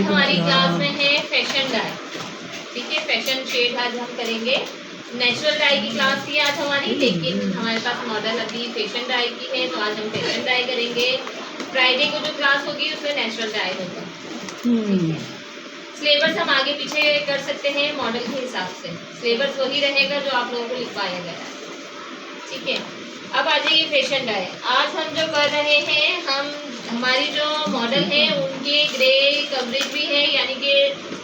आज हमारी क्लास में है फैशन डाई। ठीक है, फैशन शेड आज हम करेंगे। नेचुरल डाई की क्लास थी आज हमारी, लेकिन हमारे पास मॉडल अभी फैशन डाई की है, तो आज हम फैशन डाई करेंगे। फ्राइडे को जो क्लास होगी उसमें नेचुरल डाई होगा। ठीक है, सिलेबस हम आगे पीछे कर सकते हैं मॉडल के हिसाब से। सिलेबस वही रहेगा जो आप लोगों को लिखवाया गया है। ठीक है, अब आ जाइए फैशन डाई। आज हम जो कर रहे हैं, हमारी जो मॉडल है उनके ग्रे कवरेज भी है, यानी कि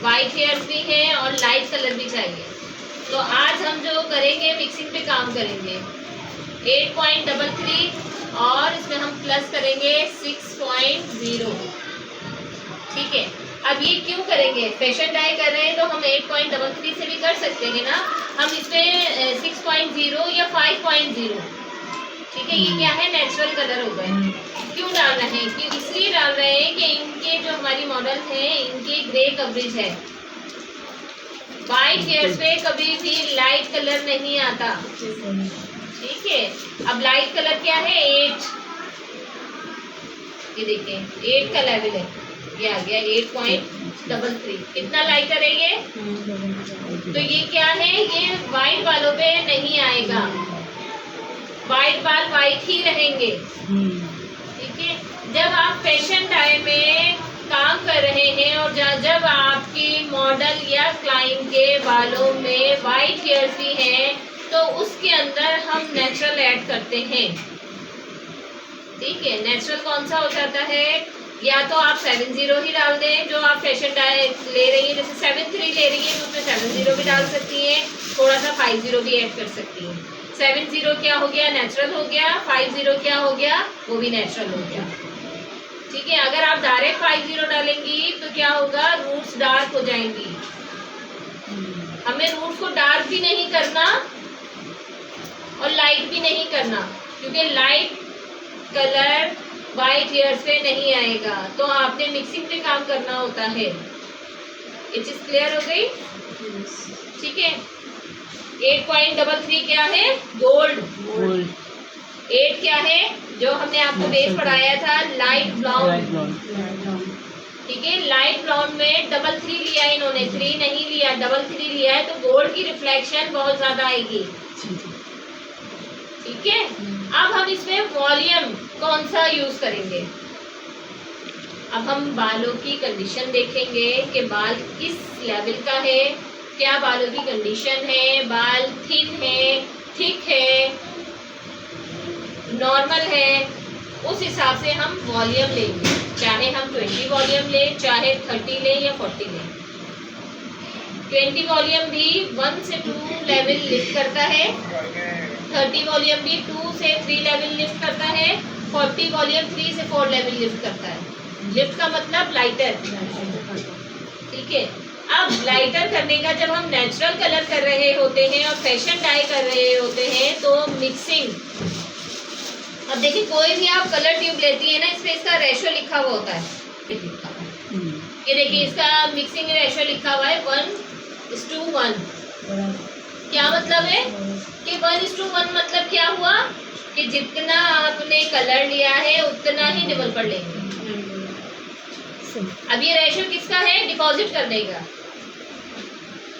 वाइट हेयर्स भी है और लाइट कलर भी चाहिए। तो आज हम जो करेंगे मिक्सिंग पे काम करेंगे 8.33 और इसमें हम प्लस करेंगे 6.0। ठीक है, अब ये क्यों करेंगे? फैशन डाई कर रहे हैं तो हम 8.33 से भी कर सकते हैं ना। हम इसमें 6.0 या 5.0, ठीक है, ये क्या है, नेचुरल कलर हो गए। क्यों डाल रहे हैं? क्यों इसलिए डाल रहे हैं कि इनके जो हमारी मॉडल है इनके ग्रे कवरेज है। वाइट हेयर्स पे कभी भी लाइट कलर नहीं आता। ठीक है, अब लाइट कलर क्या है? 8। ये देखिए 8 का लेवल है, ये आ गया 8.33। कितना लाइटर है ये? तो ये क्या है, ये वाइट वालों पे नहीं आएगा, वाइट बाल वाइट ही रहेंगे। ठीक है, जब आप फैशन डाई में काम कर रहे हैं और जब आपकी मॉडल या क्लाइंट के बालों में वाइट हेयर्स भी हैं, तो उसके अंदर हम नेचुरल ऐड करते हैं। ठीक है, नेचुरल कौन सा हो जाता है? या तो आप 70 ही डाल दें, जो आप फैशन डाई ले रही हैं, जैसे 73 ले रही हैं तो उसमें 70 भी डाल सकती हैं, थोड़ा सा 50 भी ऐड कर सकती हैं। 70 क्या हो गया? नेचुरल हो गया। 50 क्या हो गया? वो भी नेचुरल हो गया। ठीक है, अगर आप डायरेक्ट 50 डालेंगी तो क्या होगा? रूट्स डार्क हो जाएंगी। हमें रूट्स को डार्क भी नहीं करना और लाइट भी नहीं करना, क्योंकि लाइट कलर वाइट हेयर्स पे नहीं आएगा, तो आपने मिक्सिंग पे काम करना होता है। ये चीज क्लियर हो गई? ठीक है, 8.33 क्या है? गोल्ड। 8 क्या है? जो हमने आपको बेस पढ़ाया था, लाइट ब्राउन। ठीक है, लाइट ब्राउन में 33 लिया इन्होंने, 3 नहीं लिया, 33 लिया है, तो गोल्ड की रिफ्लेक्शन बहुत ज्यादा आएगी। ठीक है, अब हम इसमें वॉल्यूम कौन सा यूज करेंगे? अब हम बालों की कंडीशन देखेंगे कि बाल किस लेवल का है, क्या बालों की कंडीशन है, बाल थिन है, थिक है, नॉर्मल है, उस हिसाब से हम वॉल्यूम लेंगे। चाहे हम 20 वॉल्यूम लें, चाहे 30 लें या 40 लें। 20 वॉल्यूम भी 1 से 2 लेवल लिफ्ट करता है, 30 वॉल्यूम भी 2 से 3 लेवल लिफ्ट करता है, 40 वॉल्यूम 3 से 4 लेवल लिफ्ट करता है। लिफ्ट का मतलब लाइटर। ठीक है, अब लाइटर करने का जब हम नेचुरल कलर कर रहे होते हैं और फैशन डाई कर रहे होते हैं तो मिक्सिंग। अब देखिए, कोई भी आप कलर ट्यूब लेती है ना, इस पे इसका रेशो लिखा हुआ होता है। ये देखिए, इसका मिक्सिंग रेशो लिखा हुआ है 1:1। क्या मतलब है कि 1:1 मतलब क्या हुआ कि जितना आपने कलर लिया है उतना ही डेवलपर लेंगे। अब ये रेशो किसका है? डिपॉजिट करने का।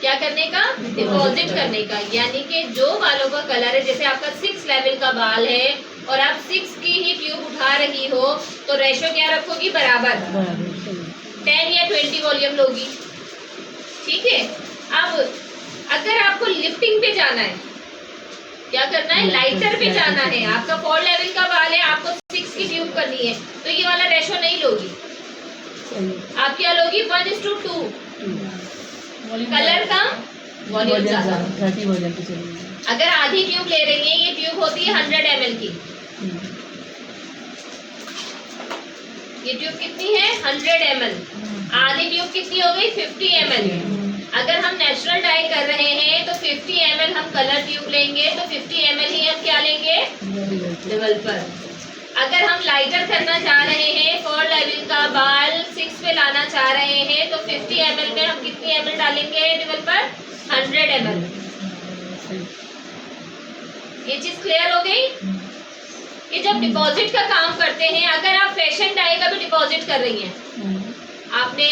क्या करने का? डिपॉजिट करने का, यानी कि जो बालों का कलर है, जैसे आपका 6 लेवल का बाल है और आप 6 की ही ट्यूब उठा रही हो, तो रेशो क्या रखोगी? बराबर 10 या 20 वॉल्यूम लोगी। ठीक है, अब अगर आपको लिफ्टिंग पे जाना है, क्या करना है? लाइटर पे जाना है, आपका 4 लेवल का बाल है, आपको 6 की ट्यूब करनी है, तो ये वाला रेशो नहीं लोगी। आप क्या लोगी? 1:2। कलर का वॉल्यूम ज्यादा। 30 वॉल्यूम पे चलेंगे। अगर आधी ट्यूब ले रही है, ये ट्यूब होती है 100 ml की। ये ट्यूब कितनी है? 100 ml। आधी ट्यूब कितनी हो गई? 50 ml। अगर हम नेचुरल डाई कर रहे हैं तो 50 ml हम कलर ट्यूब लेंगे, तो 50 ml ही हम क्या लेंगे? डेवलपर। अगर हम लाइटर करना चाह रहे हैं, 4 लेवल का बाल 6 पे लाना चाह रहे हैं, तो 50 ml में हम कितनी ml डालेंगे? Developer 100 ml। ये चीज क्लियर हो गई? कि जब डिपॉजिट का काम करते हैं, अगर आप फैशन डाई का भी डिपॉजिट कर रही हैं, आपने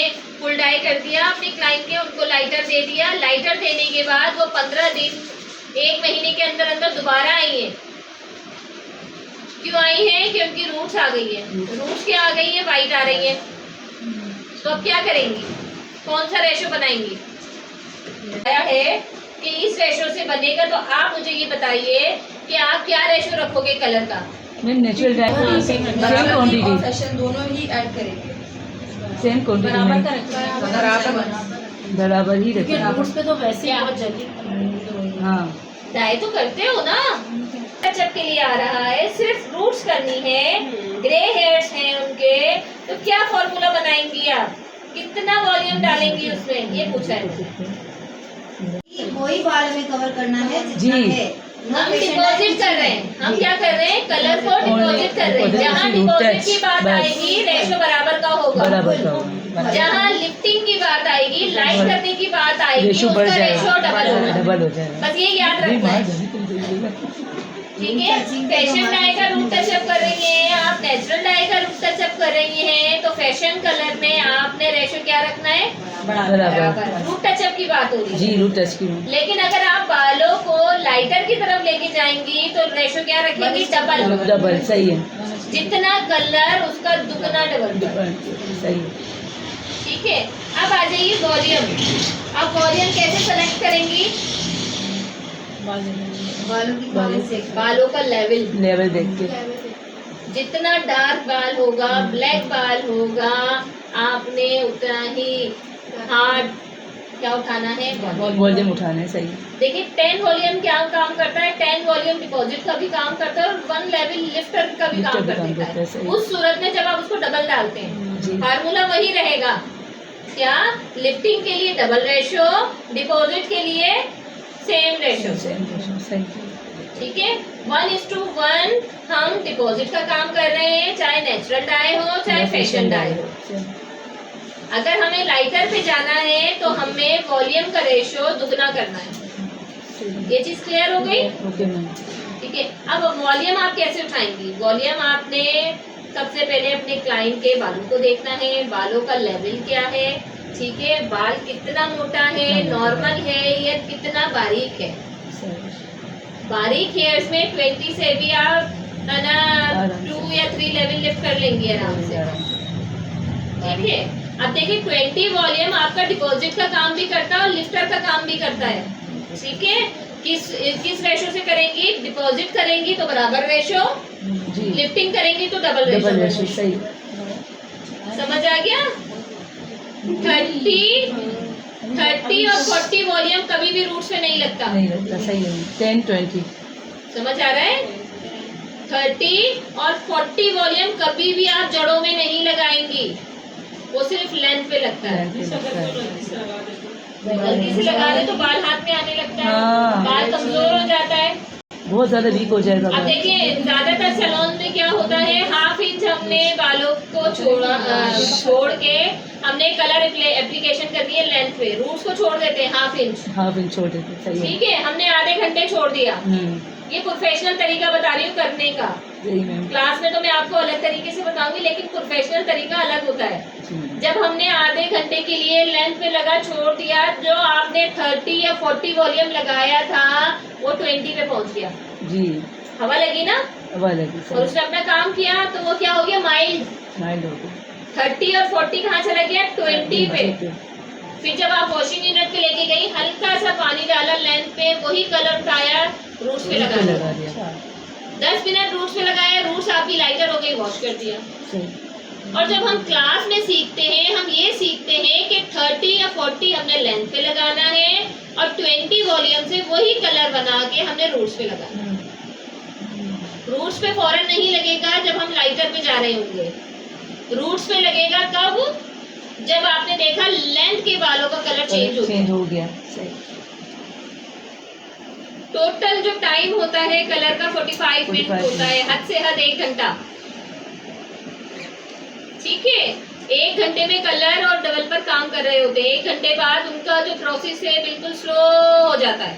फुल डाई कर दिया अपने क्लाइंट के, उनको लाइटर दे दिया। लाइटर देने के बाद वो 15 दिन 1 महीने के अंदर अंदर दोबारा आई है। क्यों आई है? कि उनकी रूट्स आ गई है। रूट्स क्या आ गई है? वाइट आ रही है। तो अब क्या करेंगी? कौन सा रेशो बनाएंगी? आया है कि इस रेशो से बनेगा। तो आप मुझे ये बताइए कि आप क्या रेशो रखोगे कलर का? Ma'am natural die same quantity fashion दोनों ही ऐड करेंगे, सेम क्वांटिटी बराबर ही रखेंगे। रूट्स पे तो वैसे ही बहुत जल्दी। हाँ डाई तो करते हो ना। टचअप के लिए आ रहा है, सिर्फ रूट्स करनी है, ग्रे हेयर्स हैं उनके, तो क्या फॉर्मूला बनाएंगी आप? कितना वॉल्यूम डालेंगी उसमें? ये पूछा है। वही बाल में कवर करना है जी। हम डिपॉजिट कर रहे हैं। हम क्या कर रहे हैं? कलर को डिपॉजिट कर रहे हैं। जहाँ डिपॉजिट की बात आएगी रेशो बराबर का होगा। बराबर का होगा। जहाँ लिफ्टिंग की बात आएगी, लाइट करने की बात आएगी, रेशो उसका बढ़ रेशो जाएगा, डबल होगा। डबल हो जाएगा। बस ये याद रखना है। ठीक है। फैशन डाई का रूट टचअप कर रही हैं आप, नेचुरल डाई का रूट टचअप कर रही हैं, तो फैशन कलर में आपने रेशो क्या रखना है? बराबर। रूट टचअप की बात हो रही है। जी रूट टच की। लेकिन अगर आप बालों को लाइटर की तरफ लेके जाएंगी तो रेशो क्या रखेंगी? डबल। डबल सही है। जितना कलर उसका दुगना डबल। सही है। ठीक है। अब आ जाइए वॉल्यूम। अब वॉल्यूम कैसे सेलेक्ट करेंगी? बालों का लेवल देख के जितना डार्क बाल होगा, ब्लैक बाल होगा, आपने उतना ही हार्ड क्या उठाना है? वॉल्यूम उठाने। सही। देखिए 10 वॉल्यूम क्या काम करता है? 10 वॉल्यूम डिपॉजिट का भी काम करता है और 1 लेवल लिफ्टर का भी काम कर देता है। उस सूरत में जब आप उसको डबल डालते हैं, फार्मूला वही रहेगा। क्या? लिफ्टिंग के लिए डबल रेशो, डिपॉजिट के लिए सेम रेशो। सही। ठीक है। 1:1 हम डिपॉजिट का काम कर रहे हैं, चाहे नेचुरल डाई हो चाहे फैशन डाई हो। अगर हमें लाइटर पे जाना है तो हमें वॉल्यूम का रेशो दुगना करना है। ये चीज क्लियर हो गई? Okay ma'am. ठीक है। अब वॉल्यूम आप कैसे उठाएंगी? वॉल्यूम आपने सबसे पहले अपने क्लाइंट के बालों को देखना है, बालों का लेवल क्या है। ठीक है। बाल कितना मोटा है, नॉर्मल है या कितना बारीक है? बारीक है इसमें 20 से भी आप 2 या 3 लेवल लिफ्ट कर लेंगे आराम से। ठीक है। अब देखिए 20 वॉल्यूम आपका डिपॉजिट का काम भी करता है और लिफ्टर का काम भी करता है। ठीक है। किस रेशो से करेंगी? डिपॉजिट करेंगी तो बराबर रेशो, लिफ्टिंग करेंगी तो डबल रेशो। सही। समझ आ गया? 30 और 40 वॉल्यूम कभी भी रूट्स पे नहीं लगता। सही है। 10 20 समझ आ रहा है? 30 और 40 वॉल्यूम कभी भी आप जड़ों में नहीं लगाएंगी, वो सिर्फ लेंथ पे लगता है। गलती से लगा दे तो बाल हाथ में आने लगता है। बाल कमजोर हो जाता है, बहुत ज्यादा वीक हो जाएगा। अब देखिए ज्यादातर सैलून में क्या होता है, 1/2 इंच हमने बालों को छोड़ के हमने कलर एप्लीकेशन कर दिया लेंथ पे, रूट्स को छोड़ देते हैं 1/2 इंच छोड़ देते। सही है। ठीक है। हमने आधे घंटे छोड़ दिया। ये प्रोफेशनल तरीका बता रही हूँ करने का। क्लास में तो मैं आपको अलग तरीके से बताऊंगी, लेकिन प्रोफेशनल तरीका अलग होता है। जब हमने आधे घंटे के लिए लेंथ पे लगा छोड़ दिया, जो आपने 30 या 40 वॉल्यूम लगाया था वो 20 पे पहुंच गया। जी। हवा लगी ना? हवा लगी। और उसने अपना काम किया तो वो क्या हो गया? माइल्ड हो गया। 30 और 40 कहाँ चला गया? 20 पे। फिर जब आप वॉशिंग यूनिट पे लेके गई, हल्का सा पानी डाला लेंथ पे, वही कलर उठाया, रूट्स पे लगा दिया। 10 मिनट रूट्स पे लगाया, रूट्स आपकी लाइटर हो गई, वॉश कर दिया। और जब हम क्लास में सीखते हैं, हम ये सीखते हैं कि 30 या 40 हमने लेंथ पे लगाना है और 20 वॉल्यूम से वही कलर बना के हमने रूट्स पे लगाना है। रूट्स पे फौरन नहीं लगेगा जब हम लाइटर पे जा रहे होंगे। रूट्स पे लगेगा कब? जब आपने देखा लेंथ के बालों का कलर चेंज हो गया। सही। टोटल जो टाइम होता है कलर का 45 मिनट होता है, हद से हद 1 घंटा। ठीक है। 1 घंटे में कलर और डबल पर काम कर रहे होते हैं। 1 घंटे बाद उनका जो प्रोसेस है बिल्कुल स्लो हो जाता है।